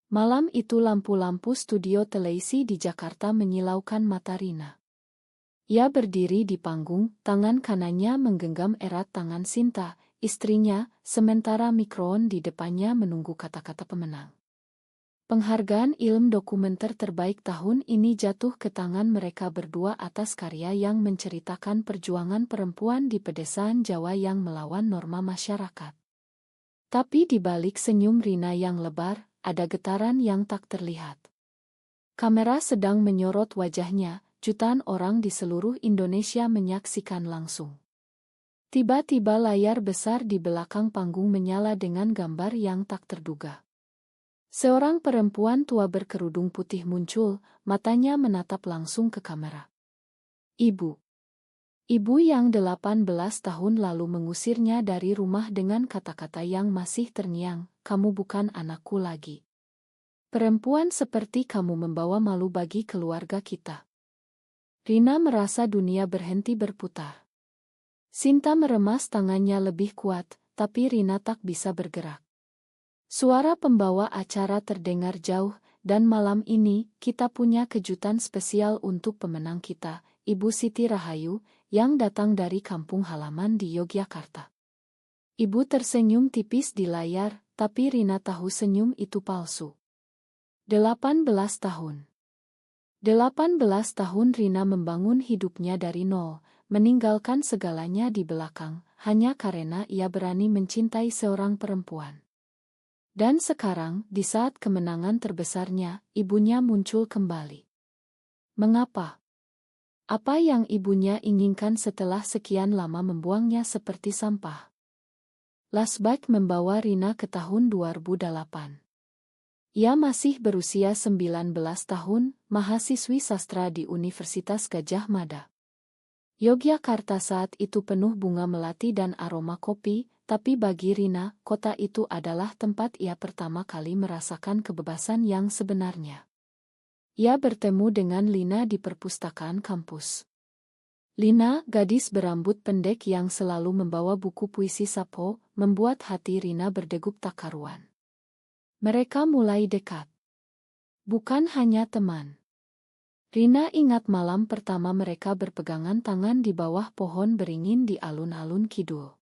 Malam itu lampu-lampu studio televisi di Jakarta menyilaukan mata Rina. Ia berdiri di panggung, tangan kanannya menggenggam erat tangan Sinta, istrinya, sementara mikroon di depannya menunggu kata-kata pemenang. Penghargaan film dokumenter terbaik tahun ini jatuh ke tangan mereka berdua atas karya yang menceritakan perjuangan perempuan di pedesaan Jawa yang melawan norma masyarakat. Tapi di balik senyum Rina yang lebar, ada getaran yang tak terlihat. Kamera sedang menyorot wajahnya, jutaan orang di seluruh Indonesia menyaksikan langsung. Tiba-tiba layar besar di belakang panggung menyala dengan gambar yang tak terduga. Seorang perempuan tua berkerudung putih muncul, matanya menatap langsung ke kamera. Ibu. Ibu yang 18 tahun lalu mengusirnya dari rumah dengan kata-kata yang masih terngiang, "Kamu bukan anakku lagi. Perempuan seperti kamu membawa malu bagi keluarga kita." Rina merasa dunia berhenti berputar. Sinta meremas tangannya lebih kuat, tapi Rina tak bisa bergerak. Suara pembawa acara terdengar jauh, dan malam ini kita punya kejutan spesial untuk pemenang kita, Ibu Siti Rahayu, yang datang dari kampung halaman di Yogyakarta. Ibu tersenyum tipis di layar, tapi Rina tahu senyum itu palsu. 18 tahun. 18 tahun Rina membangun hidupnya dari nol, meninggalkan segalanya di belakang, hanya karena ia berani mencintai seorang perempuan. Dan sekarang, di saat kemenangan terbesarnya, ibunya muncul kembali. Mengapa? Apa yang ibunya inginkan setelah sekian lama membuangnya seperti sampah? Flashback membawa Rina ke tahun 2008. Ia masih berusia 19 tahun, mahasiswi sastra di Universitas Gadjah Mada. Yogyakarta saat itu penuh bunga melati dan aroma kopi, tapi bagi Rina, kota itu adalah tempat ia pertama kali merasakan kebebasan yang sebenarnya. Ia bertemu dengan Lina di perpustakaan kampus. Lina, gadis berambut pendek yang selalu membawa buku puisi Sappho, membuat hati Rina berdegup tak karuan. Mereka mulai dekat. Bukan hanya teman. Rina ingat malam pertama mereka berpegangan tangan di bawah pohon beringin di alun-alun kidul.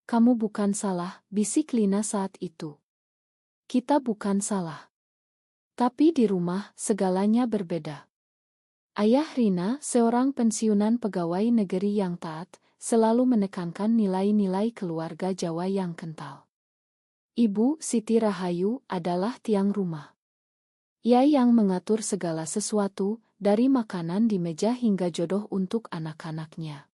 "Kamu bukan salah," bisik Lina saat itu. "Kita bukan salah. Tapi di rumah, segalanya berbeda." Ayah Rina, seorang pensiunan pegawai negeri yang taat, selalu menekankan nilai-nilai keluarga Jawa yang kental. Ibu, Siti Rahayu, adalah tiang rumah. Ia yang mengatur segala sesuatu, dari makanan di meja hingga jodoh untuk anak-anaknya.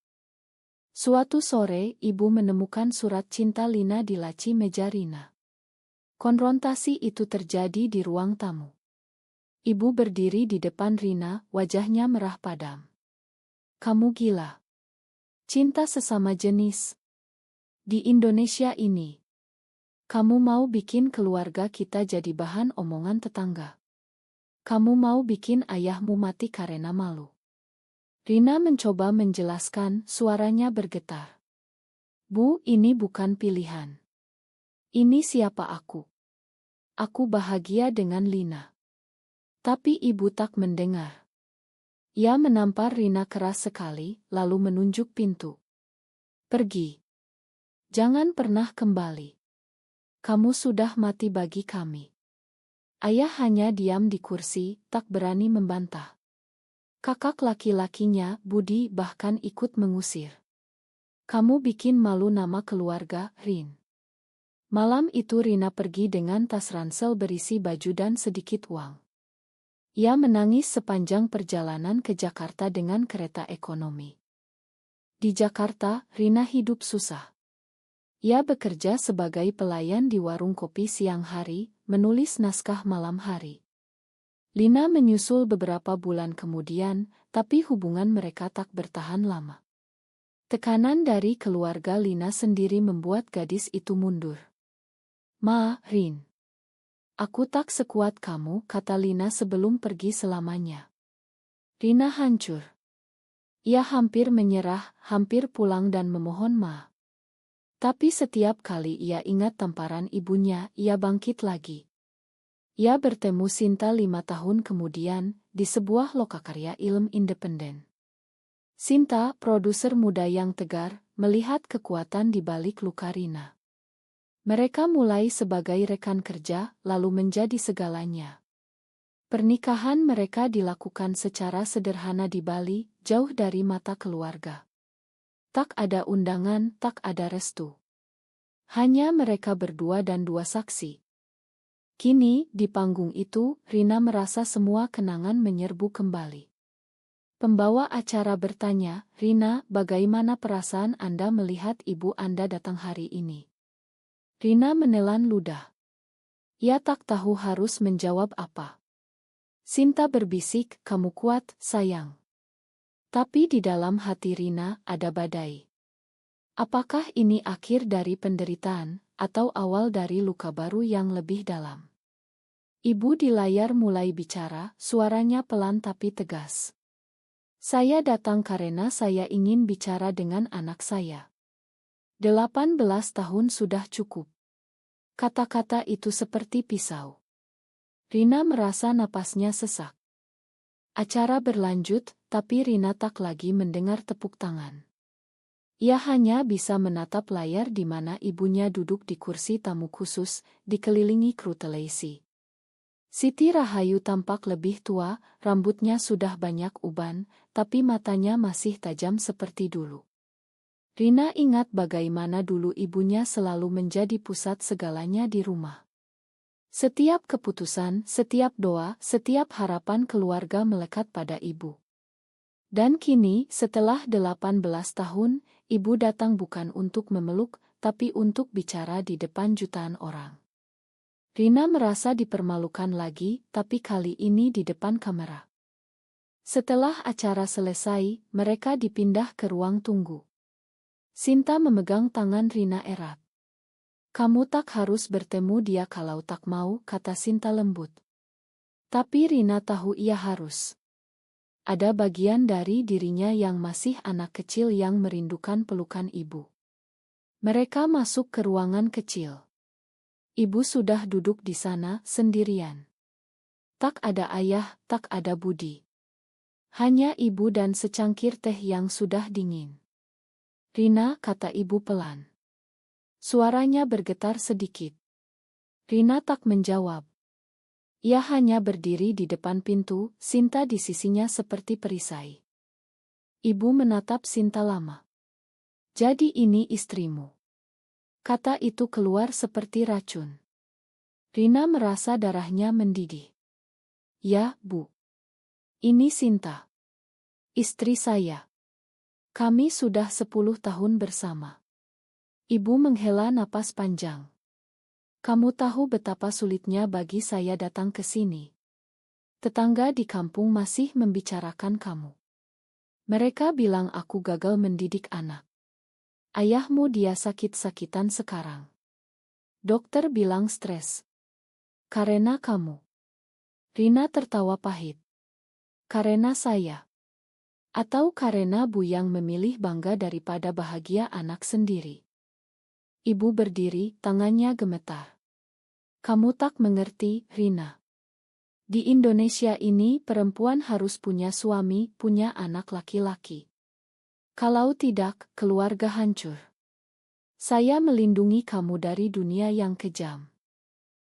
Suatu sore, ibu menemukan surat cinta Lina di laci meja Rina. Konfrontasi itu terjadi di ruang tamu. Ibu berdiri di depan Rina, wajahnya merah padam. "Kamu gila. Cinta sesama jenis. Di Indonesia ini. Kamu mau bikin keluarga kita jadi bahan omongan tetangga. Kamu mau bikin ayahmu mati karena malu." Rina mencoba menjelaskan, suaranya bergetar. "Bu, ini bukan pilihan. Ini siapa aku. Aku bahagia dengan Lina." Tapi ibu tak mendengar. Ia menampar Rina keras sekali, lalu menunjuk pintu. "Pergi. Jangan pernah kembali. Kamu sudah mati bagi kami." Ayah hanya diam di kursi, tak berani membantah. Kakak laki-lakinya, Budi, bahkan ikut mengusir. "Kamu bikin malu nama keluarga, Rin." Malam itu Rina pergi dengan tas ransel berisi baju dan sedikit uang. Ia menangis sepanjang perjalanan ke Jakarta dengan kereta ekonomi. Di Jakarta, Rina hidup susah. Ia bekerja sebagai pelayan di warung kopi siang hari, menulis naskah malam hari. Lina menyusul beberapa bulan kemudian, tapi hubungan mereka tak bertahan lama. Tekanan dari keluarga Lina sendiri membuat gadis itu mundur. "Ma, Rin. Aku tak sekuat kamu," kata Lina sebelum pergi selamanya. Rina hancur. Ia hampir menyerah, hampir pulang dan memohon maaf. Tapi setiap kali ia ingat tamparan ibunya, ia bangkit lagi. Ia bertemu Sinta 5 tahun kemudian, di sebuah lokakarya ilmu independen. Sinta, produser muda yang tegar, melihat kekuatan di balik luka Rina. Mereka mulai sebagai rekan kerja, lalu menjadi segalanya. Pernikahan mereka dilakukan secara sederhana di Bali, jauh dari mata keluarga. Tak ada undangan, tak ada restu. Hanya mereka berdua dan 2 saksi. Kini, di panggung itu, Rina merasa semua kenangan menyerbu kembali. Pembawa acara bertanya, "Rina, bagaimana perasaan Anda melihat ibu Anda datang hari ini?" Rina menelan ludah. Ia tak tahu harus menjawab apa. Sinta berbisik, "Kamu kuat, sayang." Tapi di dalam hati Rina ada badai. Apakah ini akhir dari penderitaan, atau awal dari luka baru yang lebih dalam? Ibu di layar mulai bicara, suaranya pelan tapi tegas. "Saya datang karena saya ingin bicara dengan anak saya. 18 tahun sudah cukup." Kata-kata itu seperti pisau. Rina merasa napasnya sesak. Acara berlanjut, tapi Rina tak lagi mendengar tepuk tangan. Ia hanya bisa menatap layar di mana ibunya duduk di kursi tamu khusus, dikelilingi kru televisi. Siti Rahayu tampak lebih tua, rambutnya sudah banyak uban, tapi matanya masih tajam seperti dulu. Rina ingat bagaimana dulu ibunya selalu menjadi pusat segalanya di rumah. Setiap keputusan, setiap doa, setiap harapan keluarga melekat pada ibu. Dan kini, setelah 18 tahun, ibu datang bukan untuk memeluk, tapi untuk bicara di depan jutaan orang. Rina merasa dipermalukan lagi, tapi kali ini di depan kamera. Setelah acara selesai, mereka dipindah ke ruang tunggu. Sinta memegang tangan Rina erat. "Kamu tak harus bertemu dia kalau tak mau," kata Sinta lembut. Tapi Rina tahu ia harus. Ada bagian dari dirinya yang masih anak kecil yang merindukan pelukan ibu. Mereka masuk ke ruangan kecil. Ibu sudah duduk di sana, sendirian. Tak ada ayah, tak ada budi. Hanya ibu dan secangkir teh yang sudah dingin. "Rina," kata ibu pelan. Suaranya bergetar sedikit. Rina tak menjawab. Ia hanya berdiri di depan pintu, Sinta di sisinya seperti perisai. Ibu menatap Sinta lama. "Jadi ini istrimu?" Kata itu keluar seperti racun. Rina merasa darahnya mendidih. "Ya, Bu. Ini Sinta. Istri saya. Kami sudah 10 tahun bersama." Ibu menghela napas panjang. "Kamu tahu betapa sulitnya bagi saya datang ke sini. Tetangga di kampung masih membicarakan kamu. Mereka bilang aku gagal mendidik anak. Ayahmu dia sakit-sakitan sekarang. Dokter bilang stres. Karena kamu." Rina tertawa pahit. "Karena saya? Atau karena Bu yang memilih bangga daripada bahagia anak sendiri?" Ibu berdiri, tangannya gemetar. "Kamu tak mengerti, Rina. Di Indonesia ini perempuan harus punya suami, punya anak laki-laki. Kalau tidak, keluarga hancur. Saya melindungi kamu dari dunia yang kejam.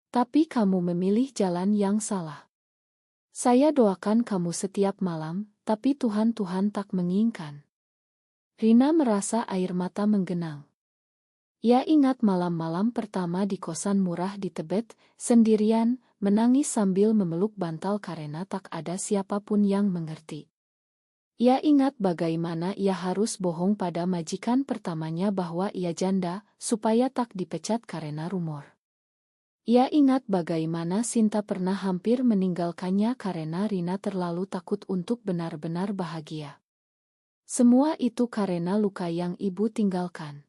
Tapi kamu memilih jalan yang salah. Saya doakan kamu setiap malam, tapi Tuhan tak menginginkan." Rina merasa air mata menggenang. Ia ingat malam-malam pertama di kosan murah di Tebet, sendirian, menangis sambil memeluk bantal karena tak ada siapapun yang mengerti. Ia ingat bagaimana ia harus bohong pada majikan pertamanya bahwa ia janda, supaya tak dipecat karena rumor. Ia ingat bagaimana Sinta pernah hampir meninggalkannya karena Rina terlalu takut untuk benar-benar bahagia. Semua itu karena luka yang ibu tinggalkan.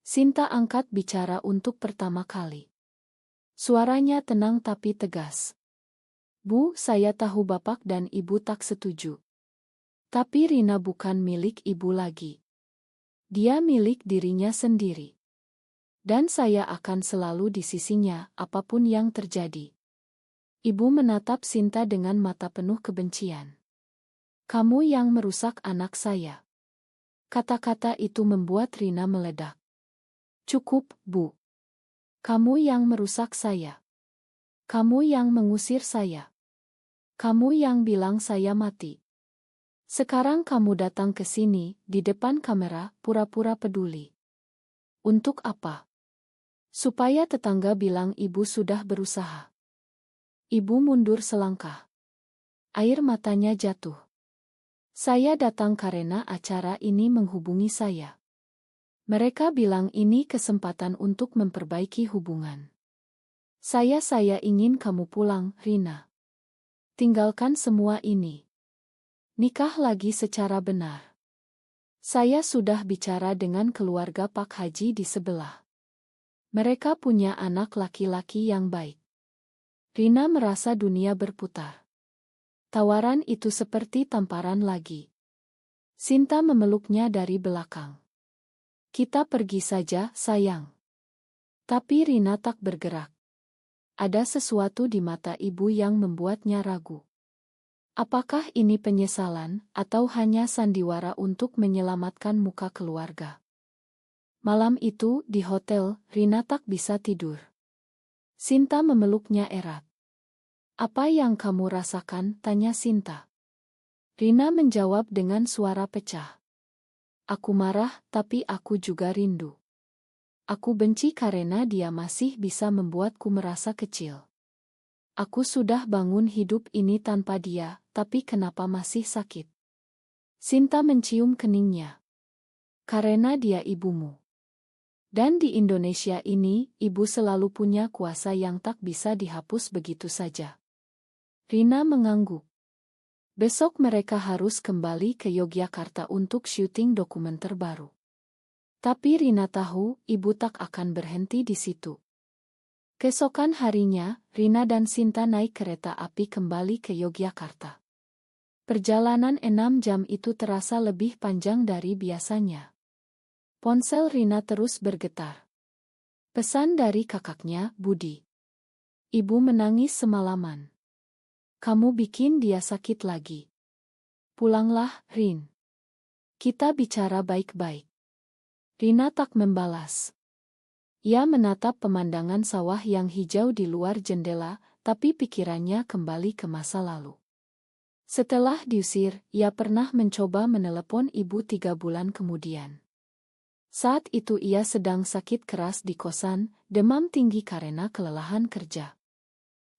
Sinta angkat bicara untuk pertama kali. Suaranya tenang tapi tegas. "Bu, saya tahu Bapak dan Ibu tak setuju. Tapi Rina bukan milik Ibu lagi. Dia milik dirinya sendiri. Dan saya akan selalu di sisinya, apapun yang terjadi." Ibu menatap Sinta dengan mata penuh kebencian. Kamu yang merusak anak saya. Kata-kata itu membuat Rina meledak. Cukup, Bu. Kamu yang merusak saya. Kamu yang mengusir saya. Kamu yang bilang saya mati. Sekarang kamu datang ke sini, di depan kamera, pura-pura peduli. Untuk apa? Supaya tetangga bilang ibu sudah berusaha. Ibu mundur selangkah. Air matanya jatuh. Saya datang karena acara ini menghubungi saya. Mereka bilang ini kesempatan untuk memperbaiki hubungan. Saya ingin kamu pulang, Rina. Tinggalkan semua ini. Nikah lagi secara benar. Saya sudah bicara dengan keluarga Pak Haji di sebelah. Mereka punya anak laki-laki yang baik. Rina merasa dunia berputar. Tawaran itu seperti tamparan lagi. Sinta memeluknya dari belakang. Kita pergi saja, sayang. Tapi Rina tak bergerak. Ada sesuatu di mata ibu yang membuatnya ragu. Apakah ini penyesalan, atau hanya sandiwara untuk menyelamatkan muka keluarga? Malam itu, di hotel, Rina tak bisa tidur. Sinta memeluknya erat. Apa yang kamu rasakan? Tanya Sinta. Rina menjawab dengan suara pecah. Aku marah, tapi aku juga rindu. Aku benci karena dia masih bisa membuatku merasa kecil. Aku sudah bangun hidup ini tanpa dia, tapi kenapa masih sakit? Sinta mencium keningnya. Karena dia ibumu. Dan di Indonesia ini, ibu selalu punya kuasa yang tak bisa dihapus begitu saja. Rina mengangguk. Besok mereka harus kembali ke Yogyakarta untuk syuting dokumenter baru. Tapi Rina tahu, ibu tak akan berhenti di situ. Keesokan harinya, Rina dan Sinta naik kereta api kembali ke Yogyakarta. Perjalanan 6 jam itu terasa lebih panjang dari biasanya. Ponsel Rina terus bergetar. Pesan dari kakaknya, Budi. Ibu menangis semalaman. Kamu bikin dia sakit lagi. Pulanglah, Rin. Kita bicara baik-baik. Rina tak membalas. Ia menatap pemandangan sawah yang hijau di luar jendela, tapi pikirannya kembali ke masa lalu. Setelah diusir, ia pernah mencoba menelepon ibu 3 bulan kemudian. Saat itu ia sedang sakit keras di kosan, demam tinggi karena kelelahan kerja.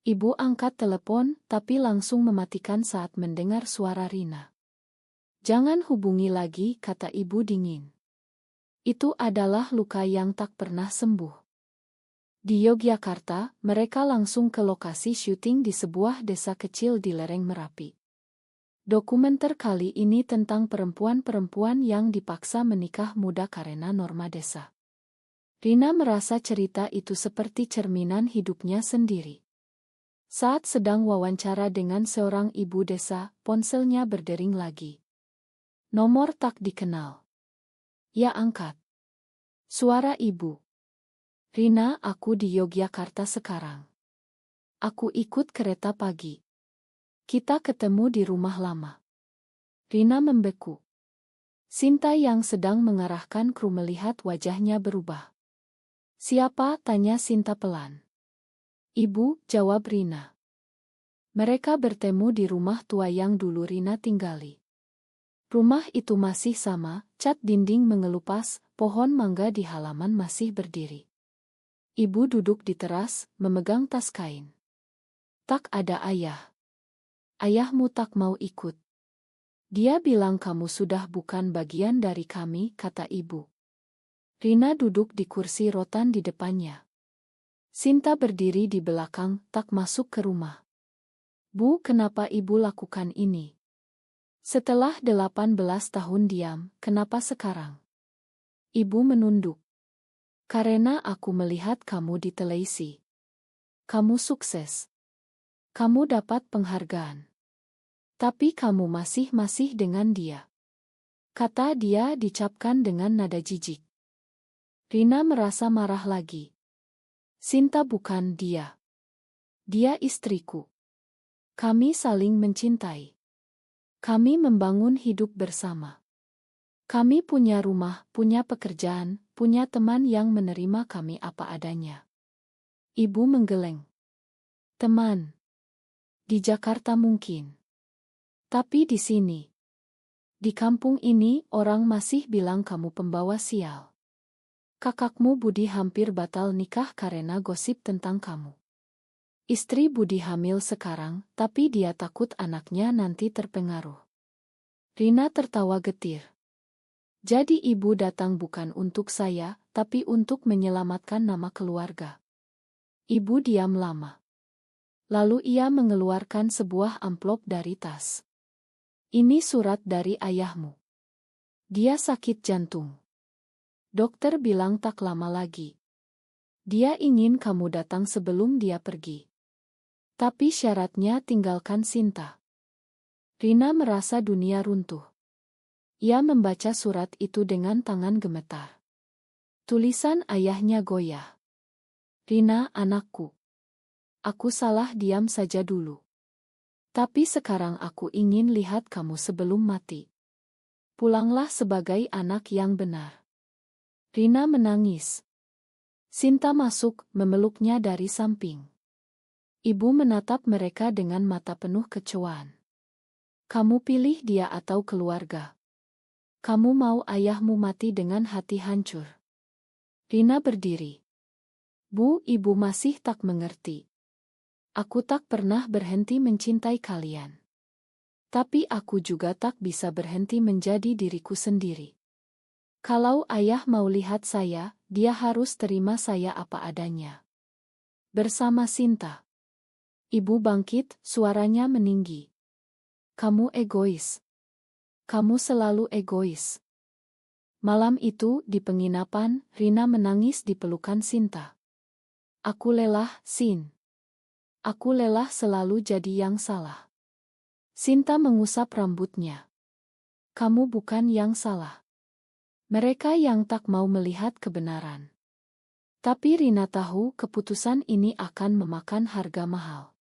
Ibu angkat telepon, tapi langsung mematikan saat mendengar suara Rina. Jangan hubungi lagi, kata ibu dingin. Itu adalah luka yang tak pernah sembuh. Di Yogyakarta, mereka langsung ke lokasi syuting di sebuah desa kecil di lereng Merapi. Dokumenter kali ini tentang perempuan-perempuan yang dipaksa menikah muda karena norma desa. Rina merasa cerita itu seperti cerminan hidupnya sendiri. Saat sedang wawancara dengan seorang ibu desa, ponselnya berdering lagi. Nomor tak dikenal. Ia angkat. Suara ibu. Rina, aku di Yogyakarta sekarang. Aku ikut kereta pagi. Kita ketemu di rumah lama. Rina membeku. Sinta yang sedang mengarahkan kru melihat wajahnya berubah. Siapa? Tanya Sinta pelan. Ibu, jawab Rina. Mereka bertemu di rumah tua yang dulu Rina tinggali. Rumah itu masih sama, cat dinding mengelupas, pohon mangga di halaman masih berdiri. Ibu duduk di teras, memegang tas kain. Tak ada ayah. Ayahmu tak mau ikut. Dia bilang kamu sudah bukan bagian dari kami, kata ibu. Rina duduk di kursi rotan di depannya. Sinta berdiri di belakang, tak masuk ke rumah. Bu, kenapa ibu lakukan ini? Setelah 18 tahun diam, kenapa sekarang? Ibu menunduk. Karena aku melihat kamu di televisi. Kamu sukses. Kamu dapat penghargaan. Tapi kamu masih dengan dia. Kata dia dicapkan dengan nada jijik. Rina merasa marah lagi. Sinta bukan dia. Dia istriku. Kami saling mencintai. Kami membangun hidup bersama. Kami punya rumah, punya pekerjaan, punya teman yang menerima kami apa adanya. Ibu menggeleng. Teman. Di Jakarta mungkin. Tapi di sini. Di kampung ini orang masih bilang kamu pembawa sial. Kakakmu Budi hampir batal nikah karena gosip tentang kamu. Istri Budi hamil sekarang, tapi dia takut anaknya nanti terpengaruh. Rina tertawa getir. Jadi ibu datang bukan untuk saya, tapi untuk menyelamatkan nama keluarga. Ibu diam lama. Lalu ia mengeluarkan sebuah amplop dari tas. Ini surat dari ayahmu. Dia sakit jantung. Dokter bilang tak lama lagi. Dia ingin kamu datang sebelum dia pergi. Tapi syaratnya tinggalkan Sinta. Rina merasa dunia runtuh. Ia membaca surat itu dengan tangan gemetar. Tulisan ayahnya goyah. Rina, anakku. Aku salah, diam saja dulu. Tapi sekarang aku ingin lihat kamu sebelum mati. Pulanglah sebagai anak yang benar. Rina menangis. Sinta masuk, memeluknya dari samping. Ibu menatap mereka dengan mata penuh kecewaan. Kamu pilih dia atau keluarga? Kamu mau ayahmu mati dengan hati hancur? Rina berdiri. Bu, ibu masih tak mengerti. Aku tak pernah berhenti mencintai kalian. Tapi aku juga tak bisa berhenti menjadi diriku sendiri. Kalau ayah mau lihat saya, dia harus terima saya apa adanya. Bersama Sinta. Ibu bangkit, suaranya meninggi. Kamu egois. Kamu selalu egois. Malam itu, di penginapan, Rina menangis di pelukan Sinta. Aku lelah, Sin. Aku lelah selalu jadi yang salah. Sinta mengusap rambutnya. Kamu bukan yang salah. Mereka yang tak mau melihat kebenaran. Tapi Rina tahu keputusan ini akan memakan harga mahal.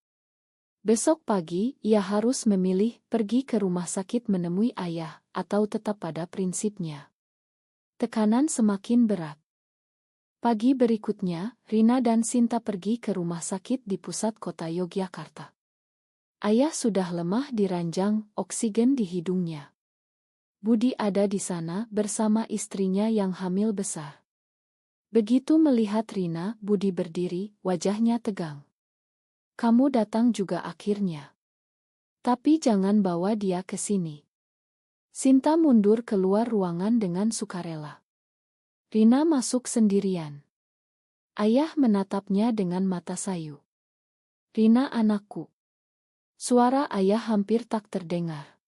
Besok pagi, ia harus memilih pergi ke rumah sakit menemui ayah, atau tetap pada prinsipnya. Tekanan semakin berat. Pagi berikutnya, Rina dan Sinta pergi ke rumah sakit di pusat kota Yogyakarta. Ayah sudah lemah di ranjang, oksigen di hidungnya. Budi ada di sana bersama istrinya yang hamil besar. Begitu melihat Rina, Budi berdiri, wajahnya tegang. Kamu datang juga akhirnya. Tapi jangan bawa dia ke sini. Sinta mundur keluar ruangan dengan sukarela. Rina masuk sendirian. Ayah menatapnya dengan mata sayu. Rina, anakku. Suara ayah hampir tak terdengar.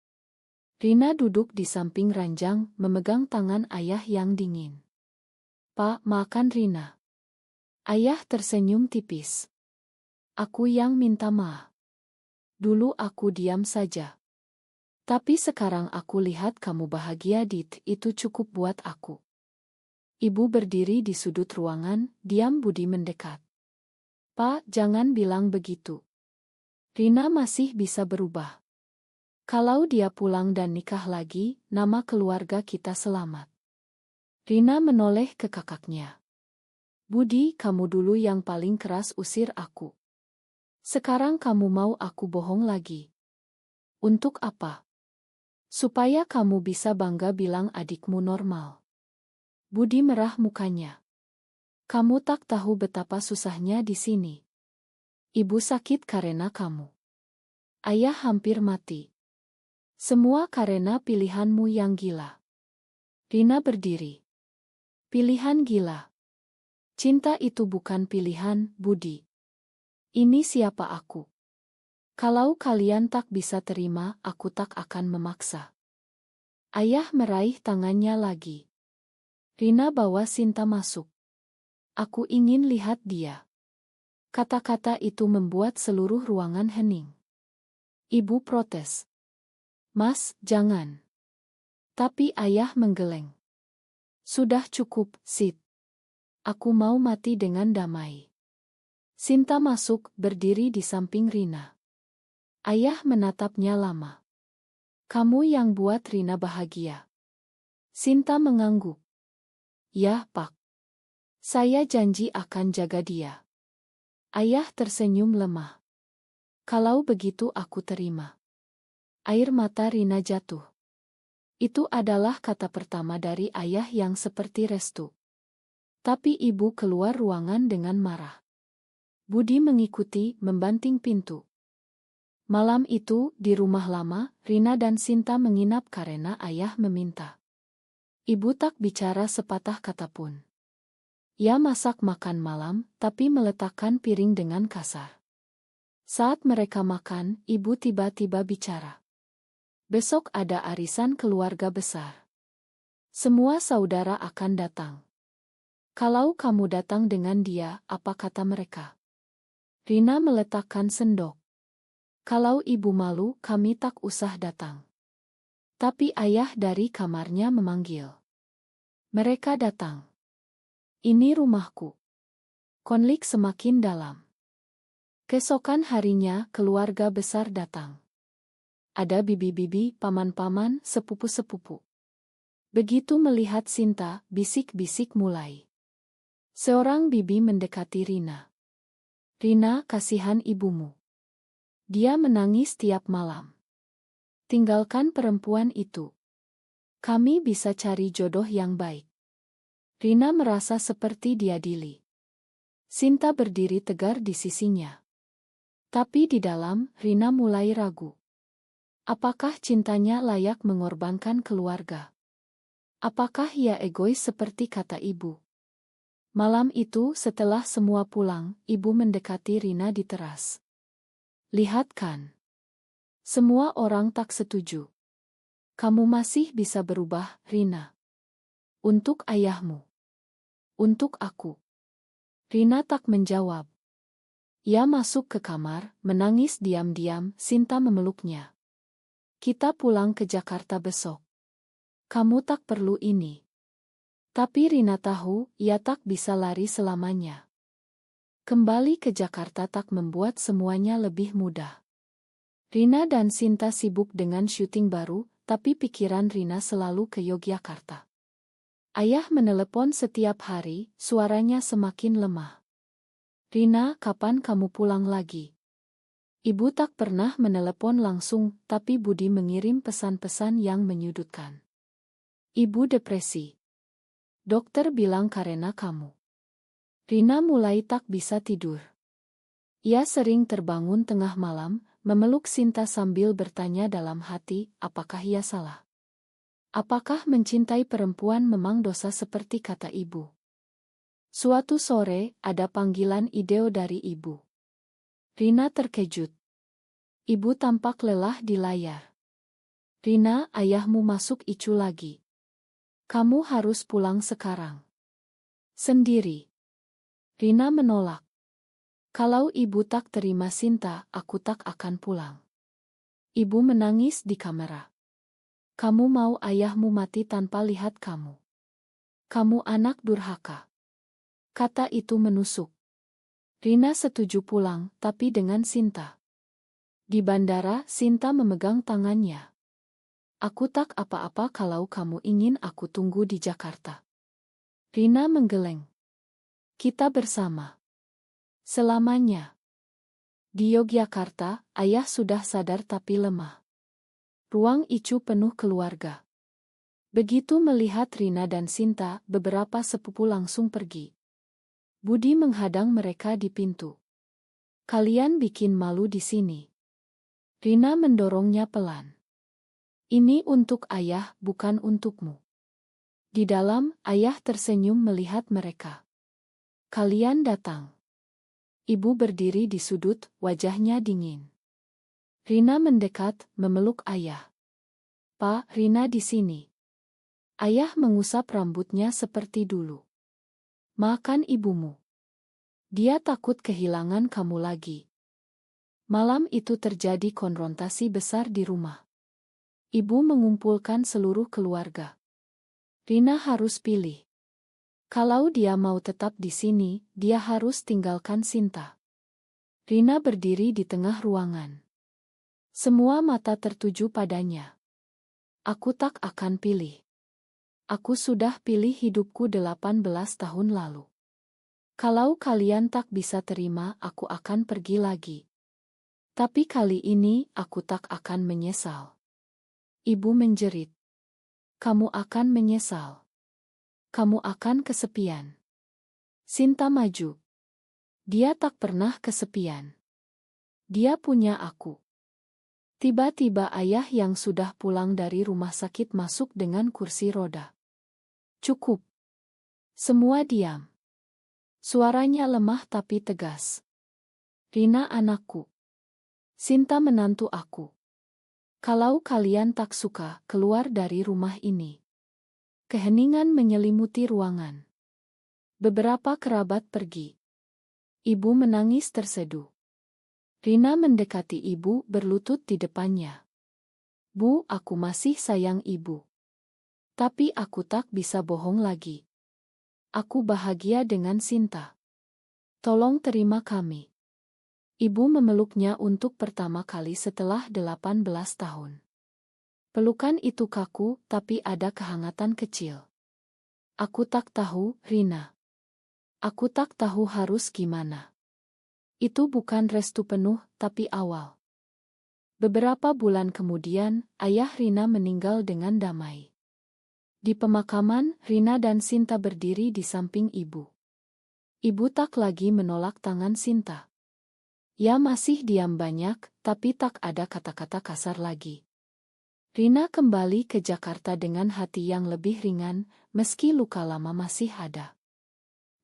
Rina duduk di samping ranjang, memegang tangan ayah yang dingin. Pak, makan Rina. Ayah tersenyum tipis. Aku yang minta maaf. Dulu aku diam saja. Tapi sekarang aku lihat kamu bahagia, Dit, itu cukup buat aku. Ibu berdiri di sudut ruangan, diam. Budi mendekat. Pak, jangan bilang begitu. Rina masih bisa berubah. Kalau dia pulang dan nikah lagi, nama keluarga kita selamat. Rina menoleh ke kakaknya. Budi, kamu dulu yang paling keras usir aku. Sekarang kamu mau aku bohong lagi. Untuk apa? Supaya kamu bisa bangga bilang adikmu normal. Budi merah mukanya. Kamu tak tahu betapa susahnya di sini. Ibu sakit karena kamu. Ayah hampir mati. Semua karena pilihanmu yang gila. Rina berdiri. Pilihan gila. Cinta itu bukan pilihan, Budi. Ini siapa aku. Kalau kalian tak bisa terima, aku tak akan memaksa. Ayah meraih tangannya lagi. Rina bawa Sinta masuk. Aku ingin lihat dia. Kata-kata itu membuat seluruh ruangan hening. Ibu protes. Mas, jangan. Tapi ayah menggeleng. Sudah cukup, Sid. Aku mau mati dengan damai. Sinta masuk, berdiri di samping Rina. Ayah menatapnya lama. Kamu yang buat Rina bahagia. Sinta mengangguk. Ya, Pak. Saya janji akan jaga dia. Ayah tersenyum lemah. Kalau begitu aku terima. Air mata Rina jatuh. Itu adalah kata pertama dari ayah yang seperti restu. Tapi ibu keluar ruangan dengan marah. Budi mengikuti, membanting pintu. Malam itu, di rumah lama, Rina dan Sinta menginap karena ayah meminta. Ibu tak bicara sepatah kata pun. Ia masak makan malam, tapi meletakkan piring dengan kasar. Saat mereka makan, ibu tiba-tiba bicara. Besok ada arisan keluarga besar. Semua saudara akan datang. Kalau kamu datang dengan dia, apa kata mereka? Rina meletakkan sendok. Kalau ibu malu, kami tak usah datang. Tapi ayah dari kamarnya memanggil. Mereka datang. Ini rumahku. Konflik semakin dalam. Keesokan harinya, keluarga besar datang. Ada bibi-bibi, paman-paman, sepupu-sepupu. Begitu melihat Sinta, bisik-bisik mulai. Seorang bibi mendekati Rina. Rina, kasihan ibumu. Dia menangis tiap malam. Tinggalkan perempuan itu. Kami bisa cari jodoh yang baik. Rina merasa seperti diadili. Sinta berdiri tegar di sisinya. Tapi di dalam, Rina mulai ragu. Apakah cintanya layak mengorbankan keluarga? Apakah ia egois seperti kata ibu? Malam itu, setelah semua pulang, ibu mendekati Rina di teras. Lihat kan. Semua orang tak setuju. Kamu masih bisa berubah, Rina. Untuk ayahmu. Untuk aku. Rina tak menjawab. Ia masuk ke kamar, menangis diam-diam, Sinta memeluknya. Kita pulang ke Jakarta besok. Kamu tak perlu ini. Tapi Rina tahu, ia tak bisa lari selamanya. Kembali ke Jakarta tak membuat semuanya lebih mudah. Rina dan Sinta sibuk dengan syuting baru, tapi pikiran Rina selalu ke Yogyakarta. Ayah menelepon setiap hari, suaranya semakin lemah. Rina, kapan kamu pulang lagi? Ibu tak pernah menelepon langsung, tapi Budi mengirim pesan-pesan yang menyudutkan. Ibu depresi. Dokter bilang karena kamu. Rina mulai tak bisa tidur. Ia sering terbangun tengah malam, memeluk Sinta sambil bertanya dalam hati, apakah ia salah? Apakah mencintai perempuan memang dosa seperti kata ibu? Suatu sore, ada panggilan Ideo dari ibu. Rina terkejut. Ibu tampak lelah di layar. Rina, ayahmu masuk ICU lagi. Kamu harus pulang sekarang. Sendiri. Rina menolak. Kalau ibu tak terima Sinta, aku tak akan pulang. Ibu menangis di kamera. Kamu mau ayahmu mati tanpa lihat kamu. Kamu anak durhaka. Kata itu menusuk. Rina setuju pulang, tapi dengan Sinta. Di bandara, Sinta memegang tangannya. Aku tak apa-apa kalau kamu ingin aku tunggu di Jakarta. Rina menggeleng. Kita bersama. Selamanya. Di Yogyakarta, ayah sudah sadar tapi lemah. Ruang ICU penuh keluarga. Begitu melihat Rina dan Sinta, beberapa sepupu langsung pergi. Budi menghadang mereka di pintu. Kalian bikin malu di sini. Rina mendorongnya pelan. Ini untuk ayah, bukan untukmu. Di dalam, ayah tersenyum melihat mereka. Kalian datang. Ibu berdiri di sudut, wajahnya dingin. Rina mendekat, memeluk ayah. Pak, Rina di sini. Ayah mengusap rambutnya seperti dulu. Makan ibumu. Dia takut kehilangan kamu lagi. Malam itu terjadi konfrontasi besar di rumah. Ibu mengumpulkan seluruh keluarga. Rina harus pilih. Kalau dia mau tetap di sini, dia harus tinggalkan Sinta. Rina berdiri di tengah ruangan. Semua mata tertuju padanya. Aku tak akan pilih. Aku sudah pilih hidupku 18 tahun lalu. Kalau kalian tak bisa terima, aku akan pergi lagi. Tapi kali ini aku tak akan menyesal. Ibu menjerit. Kamu akan menyesal. Kamu akan kesepian. Sinta maju. Dia tak pernah kesepian. Dia punya aku. Tiba-tiba ayah yang sudah pulang dari rumah sakit masuk dengan kursi roda. Cukup. Semua diam. Suaranya lemah tapi tegas. Rina anakku. Sinta menantu aku. Kalau kalian tak suka, keluar dari rumah ini. Keheningan menyelimuti ruangan. Beberapa kerabat pergi. Ibu menangis terseduh. Rina mendekati ibu berlutut di depannya. Bu, aku masih sayang ibu. Tapi aku tak bisa bohong lagi. Aku bahagia dengan Sinta. Tolong terima kami. Ibu memeluknya untuk pertama kali setelah 18 tahun. Pelukan itu kaku, tapi ada kehangatan kecil. Aku tak tahu, Rina. Aku tak tahu harus gimana. Itu bukan restu penuh, tapi awal. Beberapa bulan kemudian, ayah Rina meninggal dengan damai. Di pemakaman, Rina dan Sinta berdiri di samping ibu. Ibu tak lagi menolak tangan Sinta. Ya masih diam banyak, tapi tak ada kata-kata kasar lagi. Rina kembali ke Jakarta dengan hati yang lebih ringan, meski luka lama masih ada.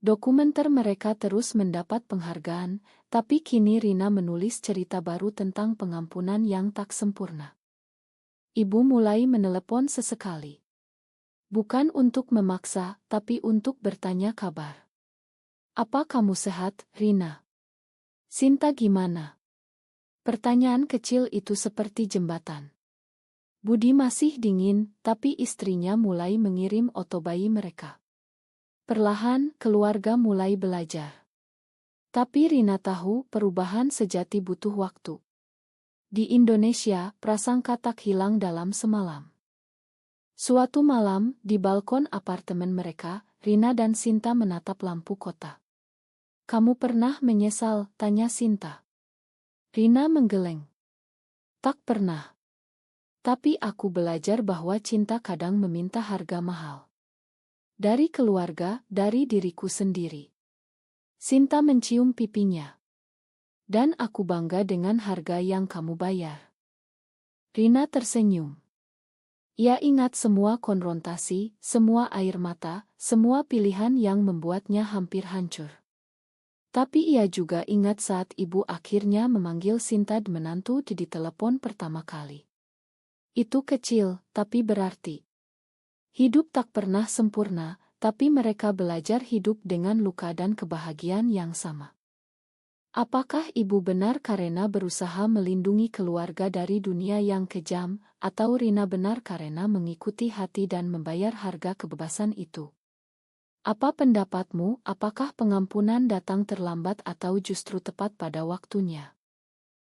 Dokumenter mereka terus mendapat penghargaan, tapi kini Rina menulis cerita baru tentang pengampunan yang tak sempurna. Ibu mulai menelepon sesekali. Bukan untuk memaksa, tapi untuk bertanya kabar. Apa kamu sehat, Rina? Sinta gimana? Pertanyaan kecil itu seperti jembatan. Budi masih dingin, tapi istrinya mulai mengirim foto bayi mereka. Perlahan, keluarga mulai belajar. Tapi Rina tahu perubahan sejati butuh waktu. Di Indonesia, prasangka tak hilang dalam semalam. Suatu malam, di balkon apartemen mereka, Rina dan Sinta menatap lampu kota. Kamu pernah menyesal? Tanya Sinta. Rina menggeleng. Tak pernah. Tapi aku belajar bahwa cinta kadang meminta harga mahal. Dari keluarga, dari diriku sendiri. Sinta mencium pipinya. Dan aku bangga dengan harga yang kamu bayar. Rina tersenyum. Ia ingat semua konfrontasi, semua air mata, semua pilihan yang membuatnya hampir hancur. Tapi ia juga ingat saat ibu akhirnya memanggil Sinta menantu di telepon pertama kali. Itu kecil, tapi berarti. Hidup tak pernah sempurna, tapi mereka belajar hidup dengan luka dan kebahagiaan yang sama. Apakah ibu benar karena berusaha melindungi keluarga dari dunia yang kejam, atau Rina benar karena mengikuti hati dan membayar harga kebebasan itu? Apa pendapatmu? Apakah pengampunan datang terlambat atau justru tepat pada waktunya?